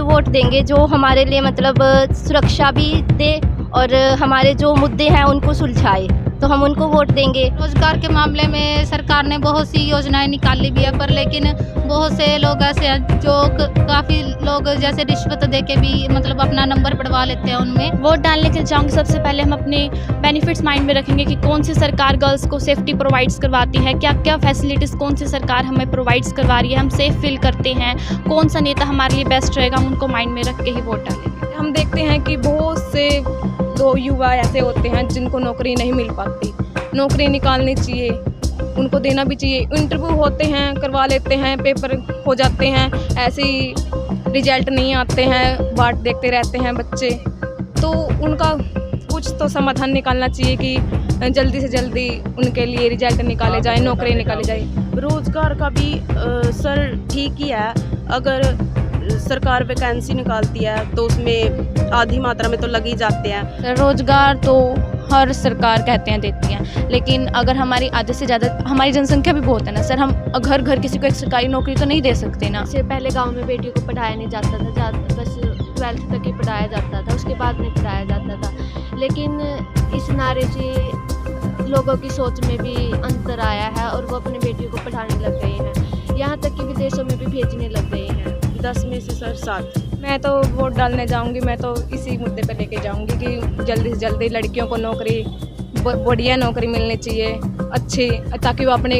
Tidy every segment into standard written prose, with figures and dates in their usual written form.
Vote देंगे जो हमारे लिए मतलब सुरक्षा भी दे और हमारे जो मुद्दे हैं उनको सुलझाए, तो हम उनको वोट देंगे। रोजगार के मामले में सरकार ने बहुत सी योजनाएं निकाली भी है, पर लेकिन बहुत से लोग ऐसे हैं जो काफ़ी लोग जैसे रिश्वत देके भी मतलब अपना नंबर बढ़वा लेते हैं उनमें। वोट डालने के लिए जाऊँगी, सबसे पहले हम अपने बेनिफिट्स माइंड में रखेंगे कि कौन सी सरकार गर्ल्स को सेफ्टी प्रोवाइड्स करवाती है, क्या क्या फैसिलिटीज़ कौन सी सरकार हमें प्रोवाइड्स करवा रही है, हम सेफ फील करते हैं, कौन सा नेता हमारे लिए बेस्ट रहेगा, हम उनको माइंड में रख के ही वोट डालेंगे। हम देखते हैं कि बहुत से दो युवा ऐसे होते हैं जिनको नौकरी नहीं मिल पाती, नौकरी निकालनी चाहिए, उनको देना भी चाहिए। इंटरव्यू होते हैं, करवा लेते हैं, पेपर हो जाते हैं, ऐसे ही रिजल्ट नहीं आते हैं, बाट देखते रहते हैं बच्चे। तो उनका कुछ तो समाधान निकालना चाहिए कि जल्दी से जल्दी उनके लिए रिजल्ट निकाले जाए, नौकरी निकाली जाए। रोज़गार का भी सर ठीक ही है। अगर सरकार वैकेंसी निकालती है तो उसमें आधी मात्रा में तो लग ही जाते हैं। रोजगार तो हर सरकार कहते हैं देती हैं, लेकिन अगर हमारी आधे से ज़्यादा हमारी जनसंख्या भी बहुत है ना सर, हम घर घर किसी को एक सरकारी नौकरी तो नहीं दे सकते ना। इससे पहले गांव में बेटियों को पढ़ाया नहीं जाता था, बस 12th तक ही पढ़ाया जाता था, उसके बाद नहीं पढ़ाया जाता था। लेकिन इस नारे से लोगों की सोच में भी अंतर आया है और वो अपने बेटियों को पढ़ाने लग गए हैं, यहाँ तक कि विदेशों में भी भेजने लग गए हैं। 10 में से सर 7। मैं तो वोट डालने जाऊंगी, मैं तो इसी मुद्दे पर लेके जाऊंगी कि जल्दी से जल्दी लड़कियों को नौकरी, बढ़िया नौकरी मिलनी चाहिए अच्छी, ताकि वो अपने,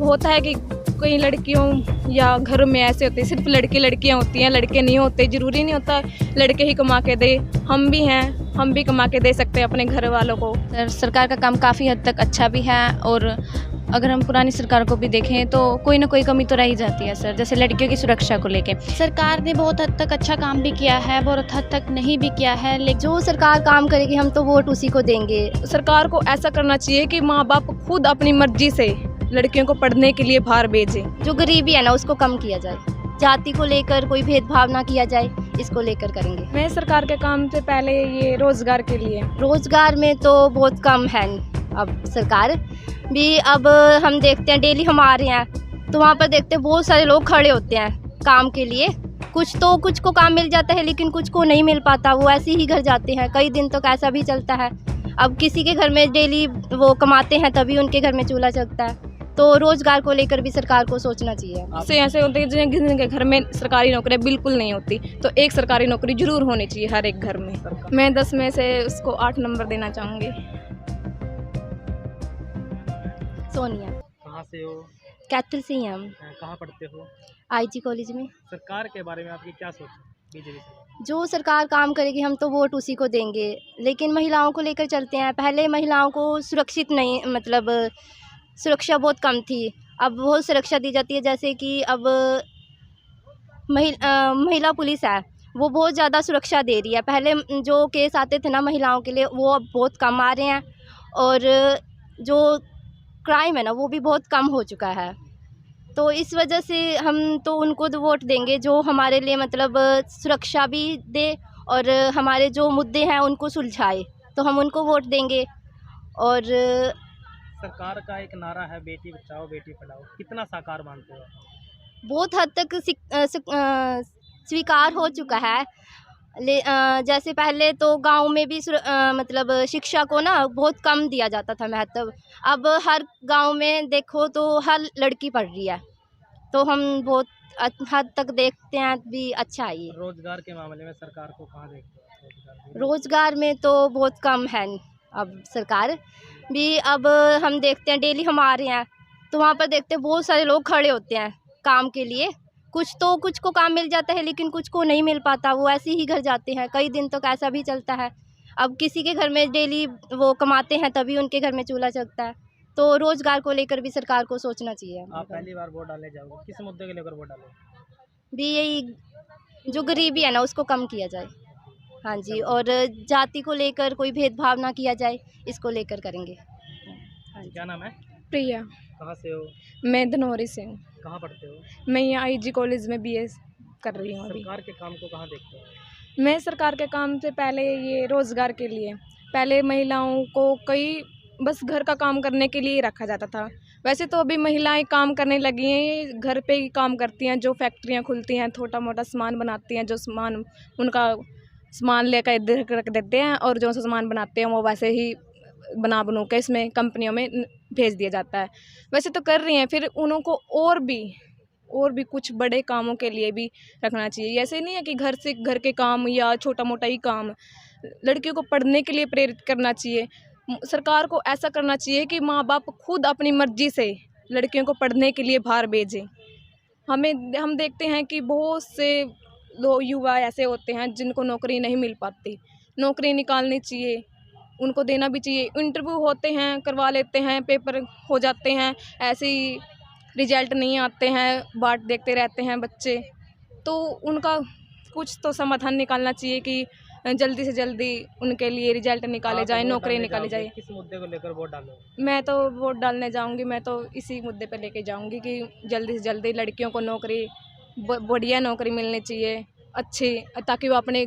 होता है कि कई लड़कियों या घरों में ऐसे होते हैं सिर्फ लड़कियां होती हैं, लड़के नहीं होते, ज़रूरी नहीं होता लड़के ही कमा के दे, हम भी हैं, हम भी कमा के दे सकते हैं अपने घर वालों को। सरकार का काम काफ़ी हद तक अच्छा भी है, और अगर हम पुरानी सरकार को भी देखें तो कोई ना कोई कमी तो रह ही जाती है सर, जैसे लड़कियों की सुरक्षा को लेके। सरकार ने बहुत हद तक अच्छा काम भी किया है, बहुत हद तक नहीं भी किया है, लेकिन जो सरकार काम करेगी हम तो वोट उसी को देंगे। सरकार को ऐसा करना चाहिए कि माँ बाप खुद अपनी मर्जी से लड़कियों को पढ़ने के लिए बाहर भेजें। जो गरीबी है ना उसको कम किया जाए, जाति को लेकर कोई भेदभाव ना किया जाए, इसको लेकर करेंगे। मैं सरकार के काम से पहले ये रोज़गार के लिए, रोज़गार में तो बहुत कम है अब सरकार भी। अब हम देखते हैं डेली हम आ रहे हैं तो वहाँ पर देखते हैं बहुत सारे लोग खड़े होते हैं काम के लिए, कुछ को काम मिल जाता है लेकिन कुछ को नहीं मिल पाता, वो ऐसे ही घर जाते हैं, कई दिन तक ऐसा भी चलता है। अब किसी के घर में डेली वो कमाते हैं तभी उनके घर में चूल्हा चलता है, तो रोज़गार को लेकर भी सरकार को सोचना चाहिए। इससे ऐसे होते हैं जिनके घर में सरकारी नौकरी बिल्कुल नहीं होती, तो एक सरकारी नौकरी जरूर होनी चाहिए हर एक घर में। मैं 10 में से उसको 8 नंबर देना चाहूँगी। सोनिया। कहाँ से हो? कैथल से ही हम। कहाँ पढ़ते हो? IG कॉलेज में। सरकार के बारे में आपकी क्या सोच है? बीजेपी सरकार जो सरकार काम करेगी हम तो वोट उसी को देंगे, लेकिन महिलाओं को लेकर चलते हैं। पहले महिलाओं को सुरक्षित नहीं, मतलब सुरक्षा बहुत कम थी, अब बहुत सुरक्षा दी जाती है। जैसे कि अब महिला पुलिस है वो बहुत ज़्यादा सुरक्षा दे रही है। पहले जो केस आते थे ना महिलाओं के लिए वो अब बहुत कम आ रहे हैं, और जो क्राइम है ना वो भी बहुत कम हो चुका है। तो इस वजह से हम तो उनको वोट देंगे जो हमारे लिए मतलब सुरक्षा भी दे और हमारे जो मुद्दे हैं उनको सुलझाए, तो हम उनको वोट देंगे। और सरकार का एक नारा है बेटी बचाओ बेटी पढ़ाओ, कितना साकार मानते हो? बहुत हद तक स्वीकार हो चुका है। जैसे पहले तो गांव में भी मतलब शिक्षा को ना बहुत कम दिया जाता था महत्व, अब हर गांव में देखो तो हर लड़की पढ़ रही है, तो हम बहुत हद तक देखते हैं भी अच्छा है ये। रोजगार के मामले में सरकार को कहाँ देखते हो? रोजगार में तो बहुत कम है अब सरकार भी। अब हम देखते हैं डेली हम आ रहे हैं तो वहाँ पर देखते हैं बहुत सारे लोग खड़े होते हैं काम के लिए, कुछ को काम मिल जाता है लेकिन कुछ को नहीं मिल पाता, वो ऐसे ही घर जाते हैं, कई दिन तक ऐसा भी चलता है। अब किसी के घर में डेली वो कमाते हैं तभी उनके घर में चूल्हा चलता है, तो रोज़गार को लेकर भी सरकार को सोचना चाहिए। आप पहली बार वोट डालने जाओगे, किस मुद्दे के लेकर वोट डालोगे? भी यही जो गरीबी है ना उसको कम किया जाए, हाँ जी, और जाति को लेकर कोई भेदभाव ना किया जाए, इसको लेकर करेंगे। हाँ जी। क्या नाम है? प्रिया। कहाँ से हो? मैं धनौरी से हूँ। कहाँ पढ़ते हो? मैं यहाँ IG कॉलेज में BS कर रही हूँ अभी। सरकार के काम को कहाँ देखते हो? मैं सरकार के काम से पहले ये रोज़गार के लिए, पहले महिलाओं को बस घर का काम करने के लिए ही रखा जाता था, वैसे तो अभी महिलाएं काम करने लगी हैं, ये घर पे ही काम करती हैं, जो फैक्ट्रियां खुलती हैं, छोटा मोटा सामान बनाती हैं, जो सामान उनका सामान लेकर इधर रख देते हैं और जो सामान बनाते हैं वो वैसे ही बनू के इसमें कंपनियों में भेज दिया जाता है। वैसे तो कर रही हैं, फिर उनको और भी कुछ बड़े कामों के लिए भी रखना चाहिए। ऐसे नहीं है कि घर के काम या छोटा मोटा ही काम, लड़कियों को पढ़ने के लिए प्रेरित करना चाहिए। सरकार को ऐसा करना चाहिए कि माँ बाप खुद अपनी मर्जी से लड़कियों को पढ़ने के लिए बाहर भेजें। हम देखते हैं कि बहुत से लोग युवा ऐसे होते हैं जिनको नौकरी नहीं मिल पाती, नौकरी निकालनी चाहिए, उनको देना भी चाहिए। इंटरव्यू होते हैं, करवा लेते हैं, पेपर हो जाते हैं, ऐसे ही रिजल्ट नहीं आते हैं, बाट देखते रहते हैं बच्चे। तो उनका कुछ तो समाधान निकालना चाहिए कि जल्दी से जल्दी उनके लिए रिजल्ट निकाले जाए, नौकरी निकाली जाए। किस मुद्दे को लेकर वोट डालोगे? मैं तो वोट डालने जाऊंगी, मैं तो इसी मुद्दे पे लेके जाऊंगी कि जल्दी से जल्दी लड़कियों को नौकरी, बढ़िया नौकरी मिलनी चाहिए अच्छी, ताकि वो अपने,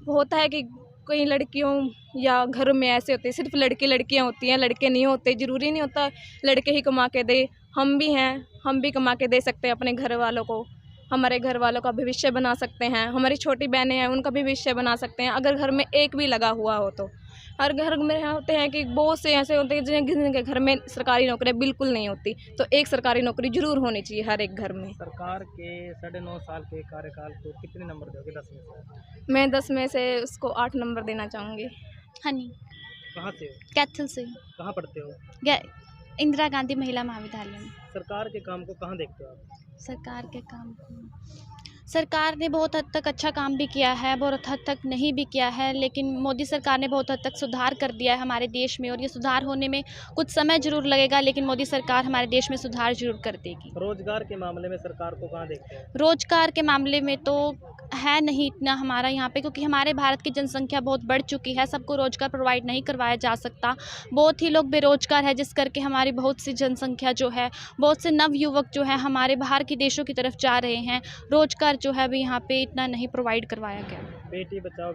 होता है कि कई लड़कियों या घरों में ऐसे होते हैं सिर्फ लड़कियां होती हैं, लड़के नहीं होते, ज़रूरी नहीं होता लड़के ही कमा के दे। हम भी हैं, हम भी कमा के दे सकते हैं अपने घर वालों को, हमारे घर वालों का भविष्य बना सकते हैं, हमारी छोटी बहनें हैं उनका भी भविष्य बना सकते हैं अगर घर में एक भी लगा हुआ हो तो। हर घर में होते हैं कि बहुत से ऐसे होते हैं जिनके घर में सरकारी नौकरियां बिल्कुल नहीं होती, तो एक सरकारी नौकरी जरूर होनी चाहिए हर एक घर में। सरकार के 9.5 साल के कार्यकाल को कितने नंबर दोगे 10 में से? मैं 10 में से उसको 8 नंबर देना चाहूँगी। हनी कहाँ से हो? कैथल से कहाँ पढ़ते हो? इंदिरा गांधी महिला महाविद्यालय में। सरकार के काम को कहाँ देखते हो आप? सरकार के काम को, सरकार ने बहुत हद तक अच्छा काम भी किया है, बहुत हद तक नहीं भी किया है, लेकिन मोदी सरकार ने बहुत हद तक सुधार कर दिया है हमारे देश में, और ये सुधार होने में कुछ समय जरूर लगेगा, लेकिन मोदी सरकार हमारे देश में सुधार जरूर कर देगी। रोजगार के मामले में सरकार को कहाँ देखते हैं? रोजगार के मामले में तो है नहीं इतना हमारा यहाँ पे, क्योंकि हमारे भारत की जनसंख्या बहुत बढ़ चुकी है, सबको रोजगार प्रोवाइड नहीं करवाया जा सकता, बहुत ही लोग बेरोजगार है, जिस करके हमारी बहुत सी जनसंख्या जो है, बहुत से नव युवक जो है हमारे बाहर के देशों की तरफ जा रहे हैं। रोजगार जो है अभी यहाँ पे इतना नहीं प्रोवाइड करवाया गया। बेटी बचाओ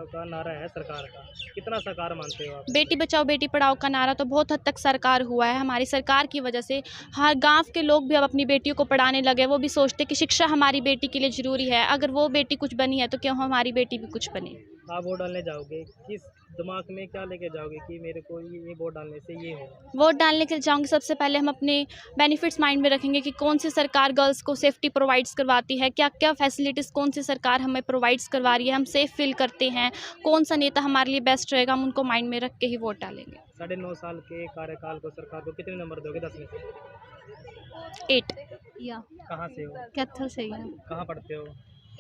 का नारा है सरकार का, कितना साकार मानते हो आप? बेटी बचाओ बेटी पढ़ाओ का नारा तो बहुत हद तक सरकार हुआ है, हमारी सरकार की वजह से हर गांव के लोग भी अब अपनी बेटियों को पढ़ाने लगे। वो भी सोचते कि शिक्षा हमारी बेटी के लिए ज़रूरी है, अगर वो बेटी कुछ बनी है तो क्यों हमारी बेटी भी कुछ बने। आप वोट डालने जाओगे, किस दिमाग में क्या लेके जाओगे कि मेरे को ये वोट डालने से ये हो? वोट डालने के लिए जाऊँगी, सबसे पहले हम अपने बेनिफिट्स माइंड में रखेंगे कि कौन सी सरकार गर्ल्स को सेफ्टी प्रोवाइड्स करवाती है, क्या क्या फैसिलिटीज़ कौन सी सरकार हमें प्रोवाइड्स करवा रही है, हम सेफ़ फील करते हैं, कौन सा नेता हमारे लिए बेस्ट रहेगा, हम उनको माइंड में रख के ही वोट डालेंगे। 9.5 साल के कार्यकाल को सरकार को कितने नंबर दोगे 10 में से? 8 या कहाँ से हो? कैथल से ही है, कहाँ पढ़ते हो?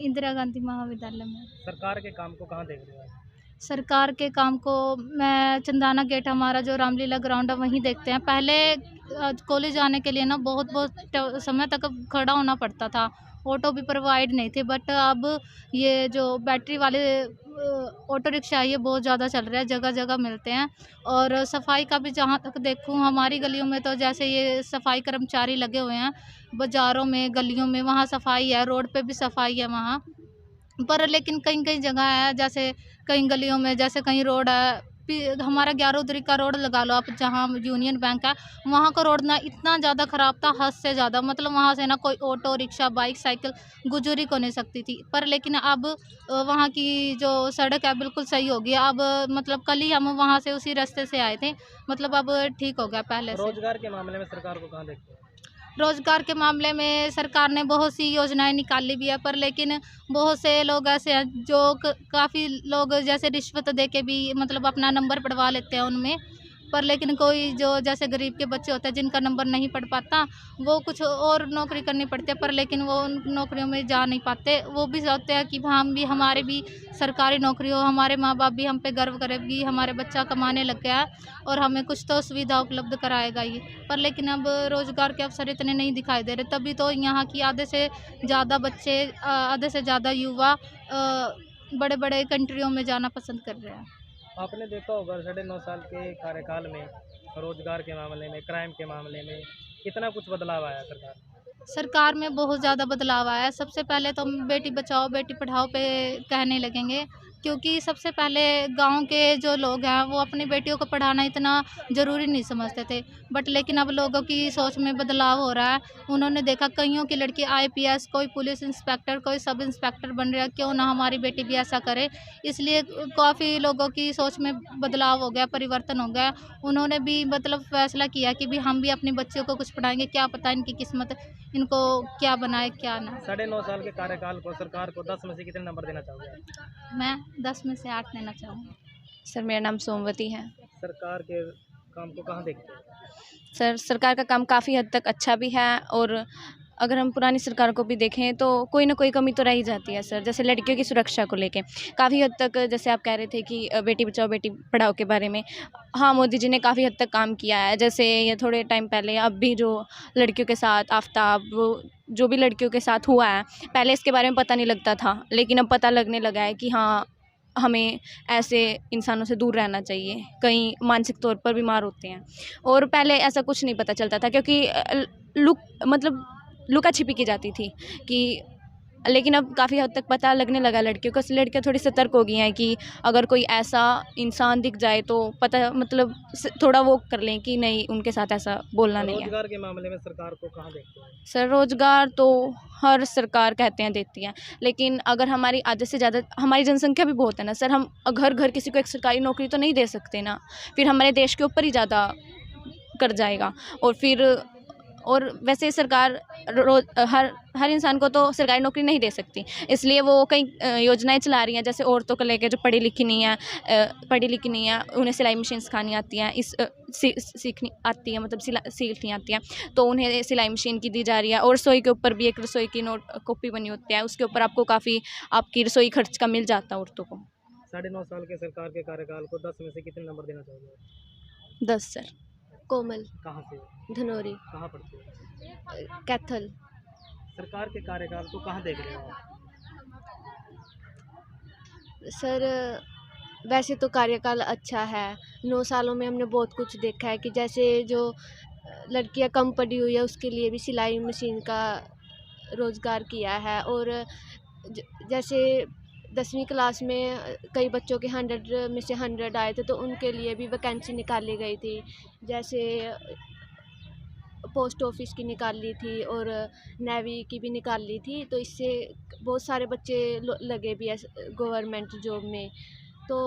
इंदिरा गांधी महाविद्यालय में। सरकार के काम को कहाँ देख रहे हो आप? सरकार के काम को मैं चंदाना गेट, हमारा जो रामलीला ग्राउंड है वहीं देखते हैं। पहले कॉलेज आने के लिए ना बहुत समय तक खड़ा होना पड़ता था, ऑटो भी प्रोवाइड नहीं थे, बट अब ये जो बैटरी वाले ऑटो रिक्शा है ये बहुत ज़्यादा चल रहा है, जगह जगह मिलते हैं। और सफाई का भी जहाँ तक देखूँ हमारी गलियों में तो जैसे ये सफाई कर्मचारी लगे हुए हैं, बाज़ारों में गलियों में वहाँ सफाई है, रोड पे भी सफाई है वहाँ पर, लेकिन कहीं कहीं जगह है जैसे कहीं गलियों में, जैसे कहीं रोड है हमारा 11 का रोड लगा लो आप, जहाँ यूनियन बैंक है वहाँ का रोड ना इतना ज़्यादा ख़राब था, हद से ज़्यादा, मतलब वहाँ से ना कोई ऑटो रिक्शा बाइक साइकिल गुजर ही को नहीं सकती थी। पर लेकिन अब वहाँ की जो सड़क है बिल्कुल सही हो गई। अब मतलब कल ही हम वहाँ से उसी रास्ते से आए थे, मतलब अब ठीक हो गया पहले से। रोजगार के मामले में सरकार को कहाँ देखते हो? रोज़गार के मामले में सरकार ने बहुत सी योजनाएं निकाली भी है, पर लेकिन बहुत से लोग ऐसे हैं जो काफ़ी लोग जैसे रिश्वत दे के भी मतलब अपना नंबर पढ़वा लेते हैं उनमें, पर लेकिन कोई जो जैसे गरीब के बच्चे होते हैं जिनका नंबर नहीं पढ़ पाता, वो कुछ और नौकरी करनी पड़ती है, पर लेकिन वो उन नौकरियों में जा नहीं पाते। वो भी चाहते हैं कि हम भी, हमारे भी सरकारी नौकरी हो, हमारे माँ बाप भी हम पे गर्व करें कि हमारे बच्चा कमाने लग गया और हमें कुछ तो सुविधा उपलब्ध कराएगा ये। पर लेकिन अब रोज़गार के अवसर इतने नहीं दिखाई दे रहे, तभी तो यहाँ की आधे से ज़्यादा बच्चे, आधे से ज़्यादा युवा बड़े बड़े कंट्रियों में जाना पसंद कर रहे हैं। आपने देखा होगा 9.5 साल के कार्यकाल में रोजगार के मामले में, क्राइम के मामले में कितना कुछ बदलाव आया सरकार में बहुत ज़्यादा बदलाव आया है। सबसे पहले तो हम बेटी बचाओ बेटी पढ़ाओ पे कहने लगेंगे, क्योंकि सबसे पहले गांव के जो लोग हैं वो अपनी बेटियों को पढ़ाना इतना ज़रूरी नहीं समझते थे, बट लेकिन अब लोगों की सोच में बदलाव हो रहा है। उन्होंने देखा कईयों की लड़की आईपीएस, कोई पुलिस इंस्पेक्टर, कोई सब इंस्पेक्टर बन रहा है, क्यों ना हमारी बेटी भी ऐसा करे। इसलिए काफ़ी लोगों की सोच में बदलाव हो गया, परिवर्तन हो गया। उन्होंने भी मतलब फैसला किया कि भी हम भी अपने बच्चों को कुछ पढ़ाएंगे, क्या पता इनकी किस्मत इनको क्या बनाए क्या ना। 9.5 साल के कार्यकाल को सरकार को 10 में से कितने नंबर देना चाहोगे आप? मैं 10 में से 8 देना चाहूँगी। सर मेरा नाम सोमवती है। सरकार के काम को कहाँ देखते हो? सर सरकार का काम काफ़ी हद तक अच्छा भी है, और अगर हम पुरानी सरकार को भी देखें तो कोई ना कोई कमी तो रह ही जाती है सर। जैसे लड़कियों की सुरक्षा को लेके काफ़ी हद तक, जैसे आप कह रहे थे कि बेटी बचाओ बेटी पढ़ाओ के बारे में, हाँ मोदी जी ने काफ़ी हद तक काम किया है। जैसे ये थोड़े टाइम पहले अब भी जो लड़कियों के साथ आफ्ताब, वो जो भी लड़कियों के साथ हुआ है, पहले इसके बारे में पता नहीं लगता था, लेकिन अब पता लगने लगा है कि हाँ हमें ऐसे इंसानों से दूर रहना चाहिए, कई मानसिक तौर पर बीमार होते हैं। और पहले ऐसा कुछ नहीं पता चलता था, क्योंकि लुका छिपी की जाती थी कि, लेकिन अब काफ़ी हद तक पता लगने लगा लड़कियों को। लड़कियां थोड़ी सतर्क हो गई हैं कि अगर कोई ऐसा इंसान दिख जाए तो पता मतलब थोड़ा वो कर लें कि नहीं, उनके साथ ऐसा बोलना नहीं है। रोजगार के मामले में सरकार को कहाँ देखते हो? सर रोज़गार तो हर सरकार कहते हैं देती है, लेकिन अगर हमारी आधे से ज़्यादा, हमारी जनसंख्या भी बहुत है ना सर, हम घर घर किसी को एक सरकारी नौकरी तो नहीं दे सकते ना, फिर हमारे देश के ऊपर ही ज़्यादा कर जाएगा। और वैसे सरकार हर इंसान को तो सरकारी नौकरी नहीं दे सकती, इसलिए वो कई योजनाएं चला रही हैं। जैसे औरतों को लेकर जो पढ़ी लिखी नहीं है उन्हें सिलाई मशीन सिखानी आती है, सीखनी आती है, मतलब सीखनी आती है, तो उन्हें सिलाई मशीन की दी जा रही है। और रसोई के ऊपर भी एक रसोई की नोट कॉपी बनी होती है, उसके ऊपर आपको काफ़ी आपकी रसोई खर्च का मिल जाता है औरतों को। 9.5 साल के सरकार के कार्यकाल को 10 में से कितने नंबर देना चाहोगे? 10 सर। कोमल, कहाँ से हो? धनोरी, कहाँ पढ़ते हो? कैथल। सरकार के कार्यकाल को कहाँ देख रहे हो आप? सर वैसे तो कार्यकाल अच्छा है, 9 सालों में हमने बहुत कुछ देखा है कि जैसे जो लड़कियां कम पढ़ी हुई है उसके लिए भी सिलाई मशीन का रोज़गार किया है। और जैसे 10वीं क्लास में कई बच्चों के 100 में से 100 आए थे, तो उनके लिए भी वैकेंसी निकाली गई थी। जैसे पोस्ट ऑफिस की निकाली थी और नेवी की भी निकाली थी, तो इससे बहुत सारे बच्चे लगे भी है गवर्नमेंट जॉब में, तो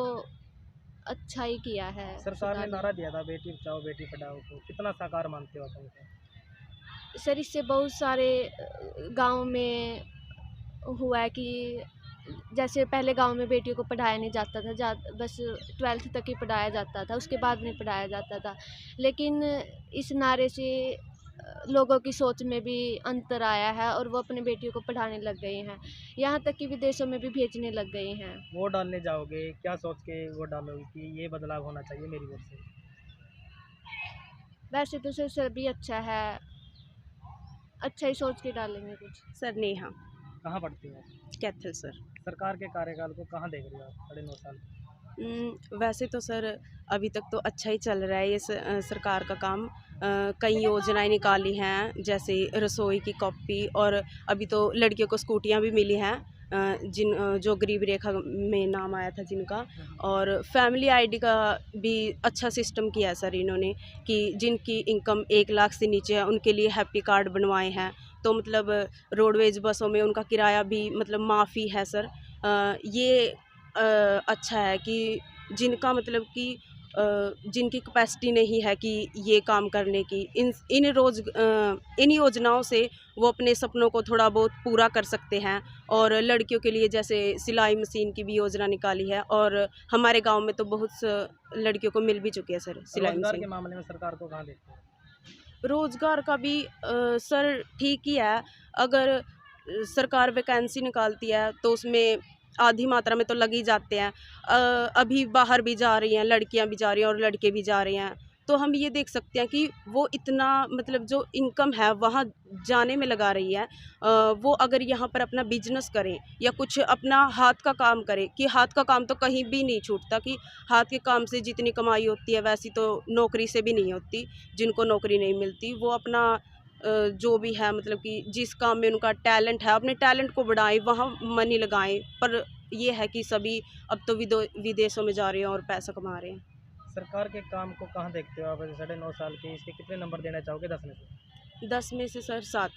अच्छा ही किया है सरकार ने नारा दिया था बेटी बचाओ बेटी पढ़ाओ को, कितना साकार मानते हो आप उनको? सर इससे बहुत सारे गांव में हुआ है कि जैसे पहले गांव में बेटियों को पढ़ाया नहीं जाता था, बस 12th तक ही पढ़ाया जाता था, उसके बाद नहीं पढ़ाया जाता था। लेकिन इस नारे से लोगों की सोच में भी अंतर आया है और वो अपने बेटियों को पढ़ाने लग गए हैं, यहाँ तक कि विदेशों में भी भेजने लग गए हैं। वोट डालने जाओगे, क्या सोच के वोट डालोगे कि ये बदलाव होना चाहिए मेरी वोट से? वैसे तो सर सभी अच्छा है, अच्छा ही सोच के डालेंगे कुछ। सर नेहा, कहाँ पढ़ते हो? कैथल सर। सरकार के कार्यकाल को कहाँ देख रहे हो आप 9.5 साल? वैसे तो सर अभी तक तो अच्छा ही चल रहा है ये सरकार का काम। कई योजनाएं निकाली हैं, जैसे रसोई की कॉपी, और अभी तो लड़कियों को स्कूटियां भी मिली हैं, जो गरीब रेखा में नाम आया था जिनका। और फैमिली आईडी का भी अच्छा सिस्टम किया है सर इन्होंने, कि जिनकी इनकम 1 लाख से नीचे है उनके लिए हैप्पी कार्ड बनवाए हैं। तो मतलब रोडवेज बसों में उनका किराया भी मतलब माफ़ी है सर। ये अच्छा है कि जिनका मतलब कि जिनकी कैपेसिटी नहीं है कि ये काम करने की, इन योजनाओं से वो अपने सपनों को थोड़ा बहुत पूरा कर सकते हैं। और लड़कियों के लिए जैसे सिलाई मशीन की भी योजना निकाली है, और हमारे गांव में तो बहुत लड़कियों को मिल भी चुकी है सर सिलाई रोजगार मशीन। के मामले में सरकार को कहाँ देखते हो? रोज़गार का भी सर ठीक ही है। अगर सरकार वैकेंसी निकालती है तो उसमें आधी मात्रा में तो लग ही जाते हैं। अभी बाहर भी जा रही हैं, लड़कियां भी जा रही हैं और लड़के भी जा रहे हैं, तो हम ये देख सकते हैं कि वो इतना मतलब जो इनकम है वहाँ जाने में लगा रही है। वो अगर यहाँ पर अपना बिजनेस करें या कुछ अपना हाथ का काम करें, कि हाथ का काम तो कहीं भी नहीं छूटता, कि हाथ के काम से जितनी कमाई होती है वैसी तो नौकरी से भी नहीं होती। जिनको नौकरी नहीं मिलती वो अपना जो भी है मतलब कि जिस काम में उनका टैलेंट है अपने टैलेंट को बढ़ाएं, वहाँ मनी लगाएं। पर ये है कि सभी अब तो विदेशों में जा रहे हैं और पैसा कमा रहे हैं। सरकार के काम को कहाँ देखते हो आप? 9.5 साल के इसके कितने नंबर देना चाहोगे 10 में से? 10 में से सर 7।